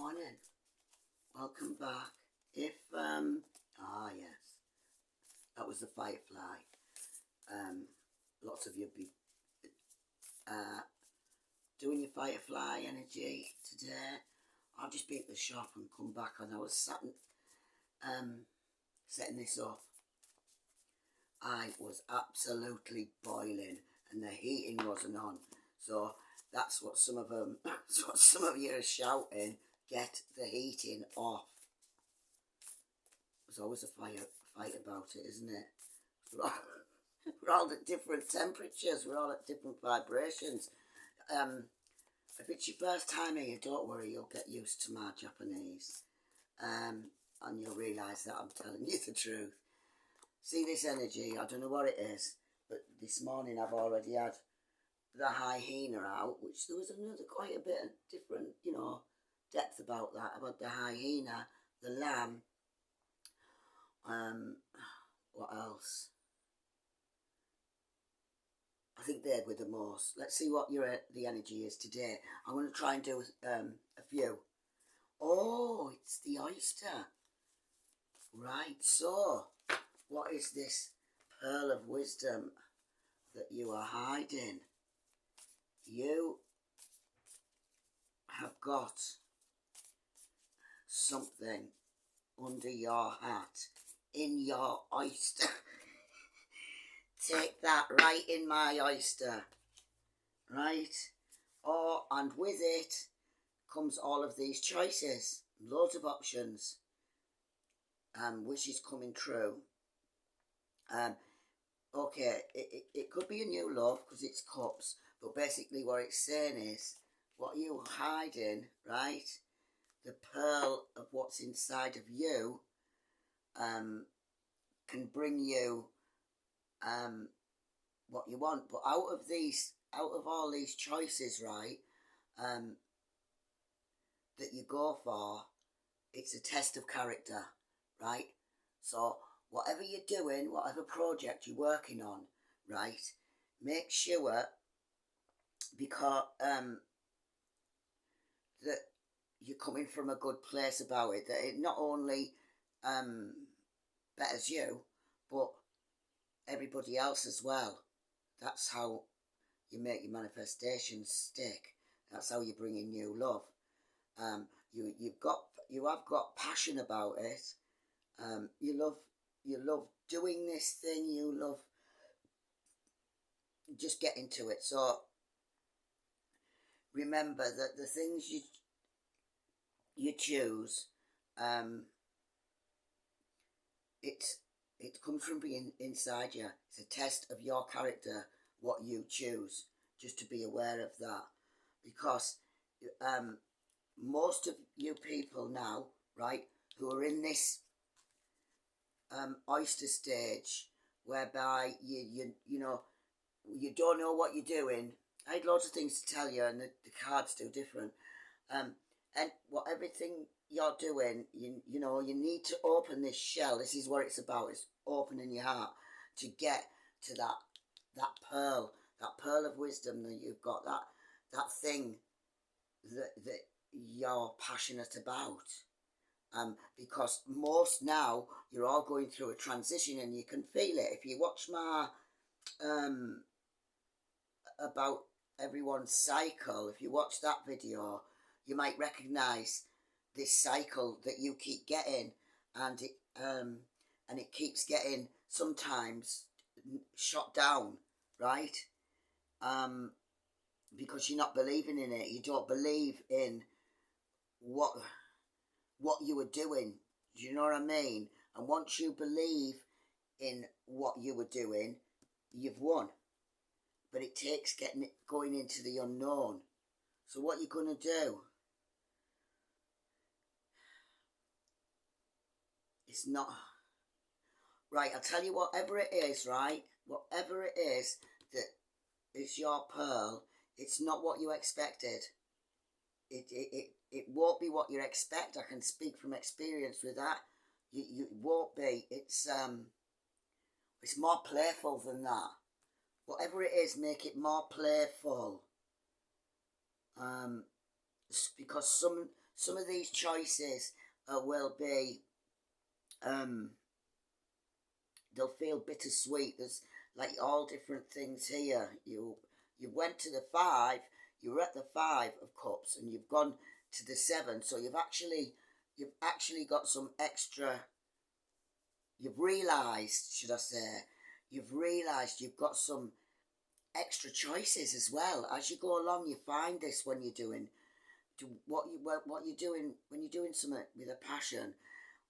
morning. Welcome back. If yes, that was the firefly. Lots of you be doing your firefly energy today. I've just been to the shop and come back, and I was setting this up. I was absolutely boiling, and the heating wasn't on. So that's what some of them, that's what some of you are shouting. Get the heating off. There's always a fight about it, isn't it? We're all at different temperatures. We're all at different vibrations. If it's your first time here, don't worry. You'll get used to my Japanese, and you'll realise that I'm telling you the truth. See this energy? I don't know what it is, but this morning I've already had the hyena out, which there was another quite a bit of different, depth about that. I've had the hyena, the lamb. What else? I think they're with the most. Let's see what the energy is today. I'm going to try and do a few. Oh, it's the oyster. Right, so what is this pearl of wisdom that you are hiding? You have got something under your hat, in your oyster. Take that right in my oyster. Right? Oh, and with it comes all of these choices. Loads of options. Wishes coming true. Okay, it could be a new love because it's cups. But basically what it's saying is, what are you hiding, right? The pearl of what's inside of you can bring you what you want. But out of all these choices, right, that you go for, it's a test of character, right? So whatever you're doing, whatever project you're working on, right, make sure, because that you're coming from a good place about it, that it not only betters you, but everybody else as well. That's how you make your manifestations stick. That's how you bring in new love. You have got passion about it. You love doing this thing. You love just getting to it. So remember that the things you choose, it comes from being inside you. It's a test of your character, what you choose. Just to be aware of that, because most of you people now, right, who are in this oyster stage, whereby you don't know what you're doing. I had lots of things to tell you, and the cards do different. And everything you're doing, you need to open this shell. This is what it's about. It's opening your heart to get to that pearl of wisdom that you've got, that thing that you're passionate about. Because most now, you're all going through a transition, and you can feel it. If you watch my about everyone's cycle, if you watch that video, you might recognize this cycle that you keep getting, and it keeps getting sometimes shot down, right? Because you're not believing in it. You don't believe in what you were doing. Do you know what I mean? And once you believe in what you were doing, you've won. But it takes going into the unknown. So what you're going to do? It's not right. I'll tell you, whatever it is, right? Whatever it is that is your pearl, it's not what you expected. It won't be what you expect. I can speak from experience with that. You won't be. It's more playful than that. Whatever it is, make it more playful. Because some of these choices will be, um, they'll feel bittersweet. There's like all different things here. You went to the five, you were at the five of cups, and you've gone to the seven. So you've actually got some extra. You've realised, should I say, you've realised you've got some extra choices as well. As you go along, you find this when you're doing what you're doing when you're doing something with a passion.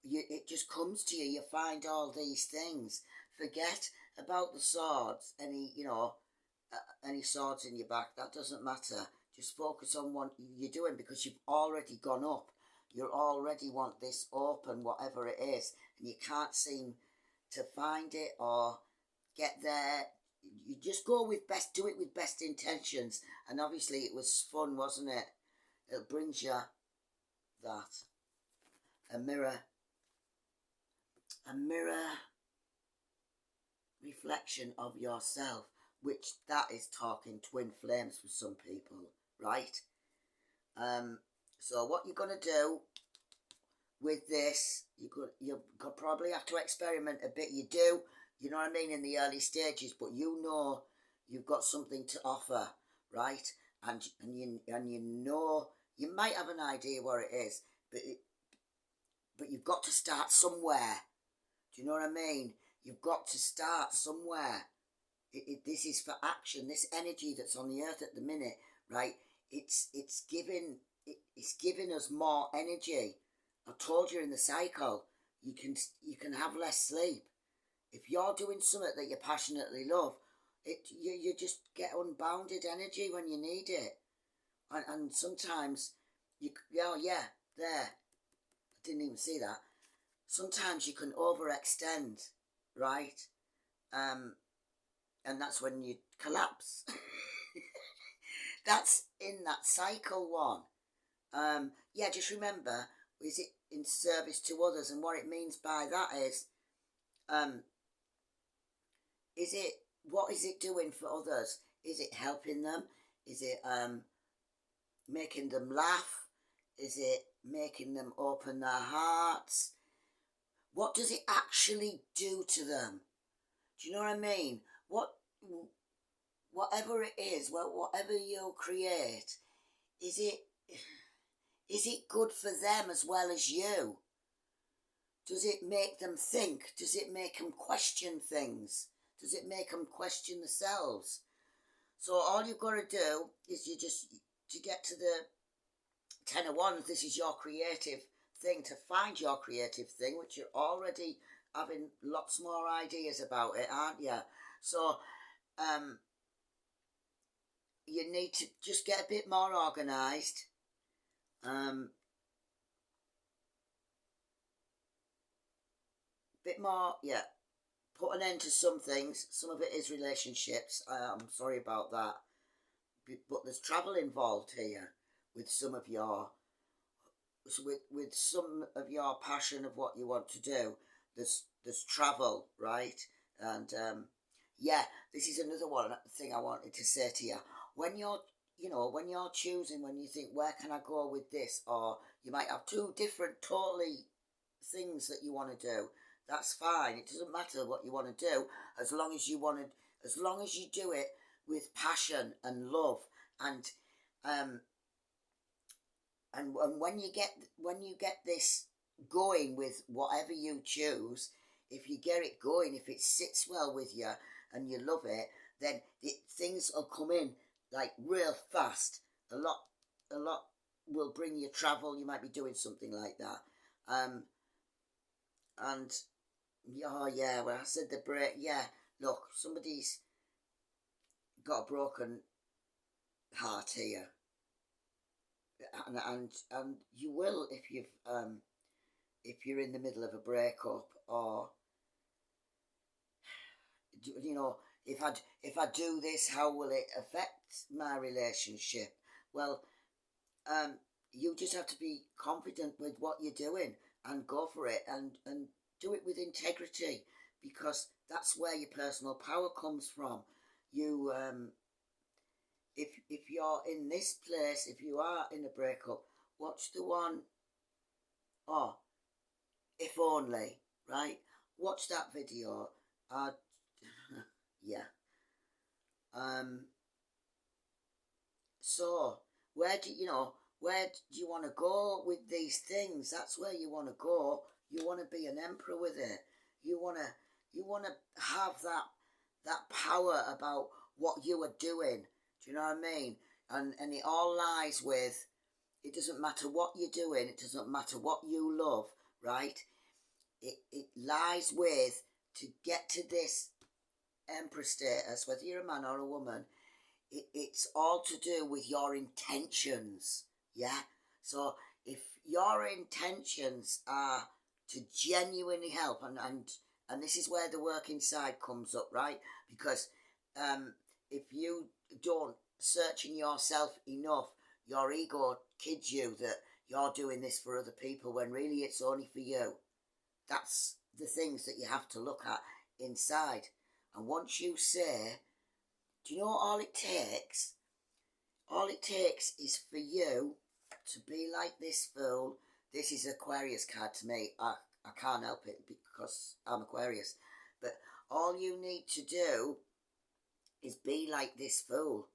It just comes to you. You find all these things. Forget about the swords. Any swords in your back. That doesn't matter. Just focus on what you're doing, because you've already gone up. You already want this open, whatever it is, and you can't seem to find it or get there. You just do it with best intentions. And obviously it was fun, wasn't it? It brings you that. A mirror reflection of yourself, which that is talking twin flames for some people, right? So what you're going to do with this, you could probably have to experiment a bit. You do, you know what I mean, in the early stages, but you know you've got something to offer, right? And you know, you might have an idea what it is, but you've got to start somewhere. Do you know what I mean? You've got to start somewhere. This is for action. This energy that's on the earth at the minute, right? It's giving us more energy. I told you in the cycle, you can have less sleep if you're doing something that you passionately love. You just get unbounded energy when you need it, and sometimes there. I didn't even see that. Sometimes you can overextend, right? And that's when you collapse. That's in that cycle one. Just remember, is it in service to others? And what it means by that is what is it doing for others? Is it helping them? Is it making them laugh? Is it making them open their hearts? What does it actually do to them? Do you know what I mean? Whatever it is, whatever you create, is it good for them as well as you? Does it make them think? Does it make them question things? Does it make them question themselves? So all you've got to do is to get to the 10 of Wands. This is your creative thing, to find your creative thing, which you're already having lots more ideas about it, aren't you? So you need to just get a bit more organised. Bit more, put an end to some things. Some of it is relationships. I'm sorry about that, but there's travel involved here with some of your passion of what you want to do. There's travel, right? And this is another thing I wanted to say to you. When you're choosing, when you think, where can I go with this, or you might have two different totally things that you want to do. That's fine. It doesn't matter what you want to do, as long as you do it with passion and love, and when you get this going with whatever you choose, if you get it going, if it sits well with you and you love it, then things will come in like real fast. A lot will bring you travel. You might be doing something like that, and when I said the break, look, somebody's got a broken heart here, and you will if you're in the middle of a breakup, or if I do this, how will it affect my relationship? Well, you just have to be confident with what you're doing and go for it, and do it with integrity, because that's where your personal power comes from. You if you're in this place, if you are in a breakup, watch the one, oh, if only, right? Watch that video. Yeah. So where do where do you want to go with these things? That's where you want to go. You want to be an emperor with it. You want to have that power about what you are doing. Do you know what I mean? And it all lies with, it doesn't matter what you're doing, it doesn't matter what you love, right? It lies with, to get to this emperor status, whether you're a man or a woman, it's all to do with your intentions, yeah? So if your intentions are to genuinely help, and this is where the work inside comes up, right? Because if you don't search in yourself enough, your ego kids you that you're doing this for other people when really it's only for you. That's the things that you have to look at inside. And once you say, do you know all it takes? All it takes is for you to be like this fool. This is Aquarius card to me. I can't help it because I'm Aquarius. But all you need to do is be like this fool.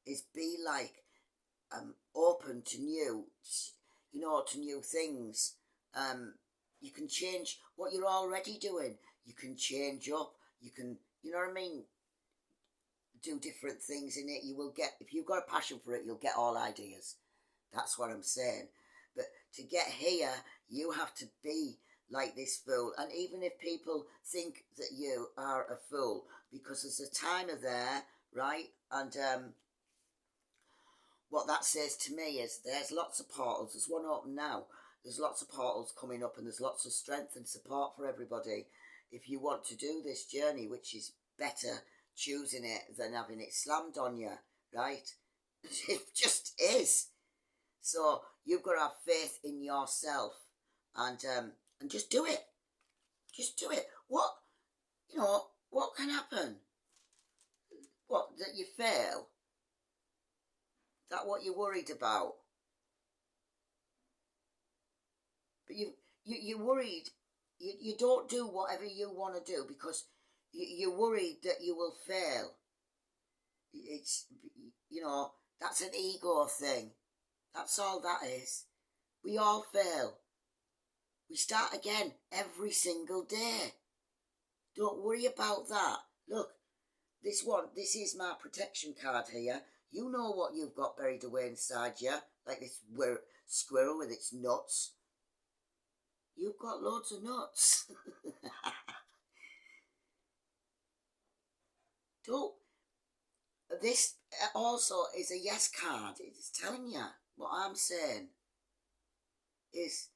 Is be like open to new, to new things. You can change what you're already doing. You can change up. You can, you know what I mean? Do different things in it. You will get, if you've got a passion for it, you'll get all ideas. That's what I'm saying. But to get here, you have to be like this fool. And even if people think that you are a fool, because there's a timer there, right? And what that says to me is there's lots of portals. There's one open now. There's lots of portals coming up, and there's lots of strength and support for everybody. If you want to do this journey, which is better choosing it than having it slammed on you, right? It just is. So you've got to have faith in yourself, and just do it. Just do it. What can happen? What, that you fail? That what you're worried about? But you're worried. You don't do whatever you want to do because you're worried that you will fail. It's, that's an ego thing. That's all that is. We all fail. We start again every single day. Don't worry about that. Look, this is my protection card here. You know what you've got buried away inside you, like this squirrel with its nuts. You've got loads of nuts. Don't. This also is a yes card. It's telling you what I'm saying. Is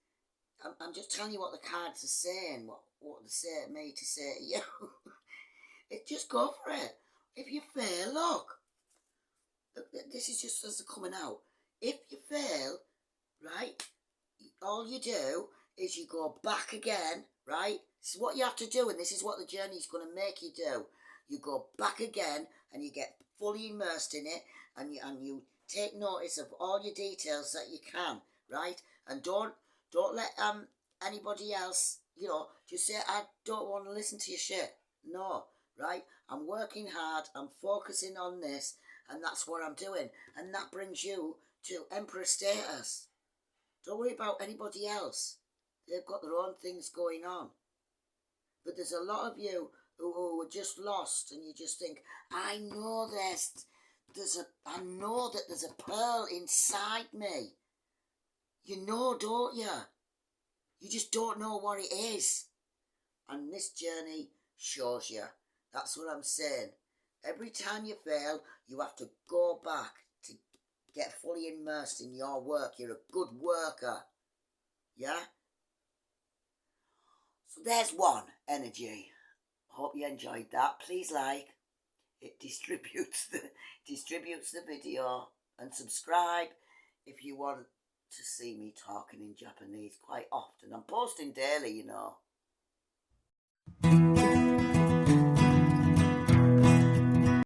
I'm just telling you what the cards are saying. What they say to me to say to you. Just go for it. If you fail, look. This is just as they're coming out. If you fail, right, all you do is you go back again, right? This is what you have to do, and this is what the journey is going to make you do. You go back again, and you get fully immersed in it, and you take notice of all your details that you can, right? And don't let anybody else, just say, I don't want to listen to your shit. No, right? I'm working hard. I'm focusing on this, and that's what I'm doing. And that brings you to Emperor status. Don't worry about anybody else. They've got their own things going on. But there's a lot of you who are just lost, and you just think, I know I know that there's a pearl inside me. You know, don't you? You just don't know what it is. And this journey shows you. That's what I'm saying. Every time you fail, you have to go back to get fully immersed in your work. You're a good worker. Yeah? So there's one energy. Hope you enjoyed that. Please like. It distributes the video, and subscribe if you want to see me talking in Japanese quite often. I'm posting daily,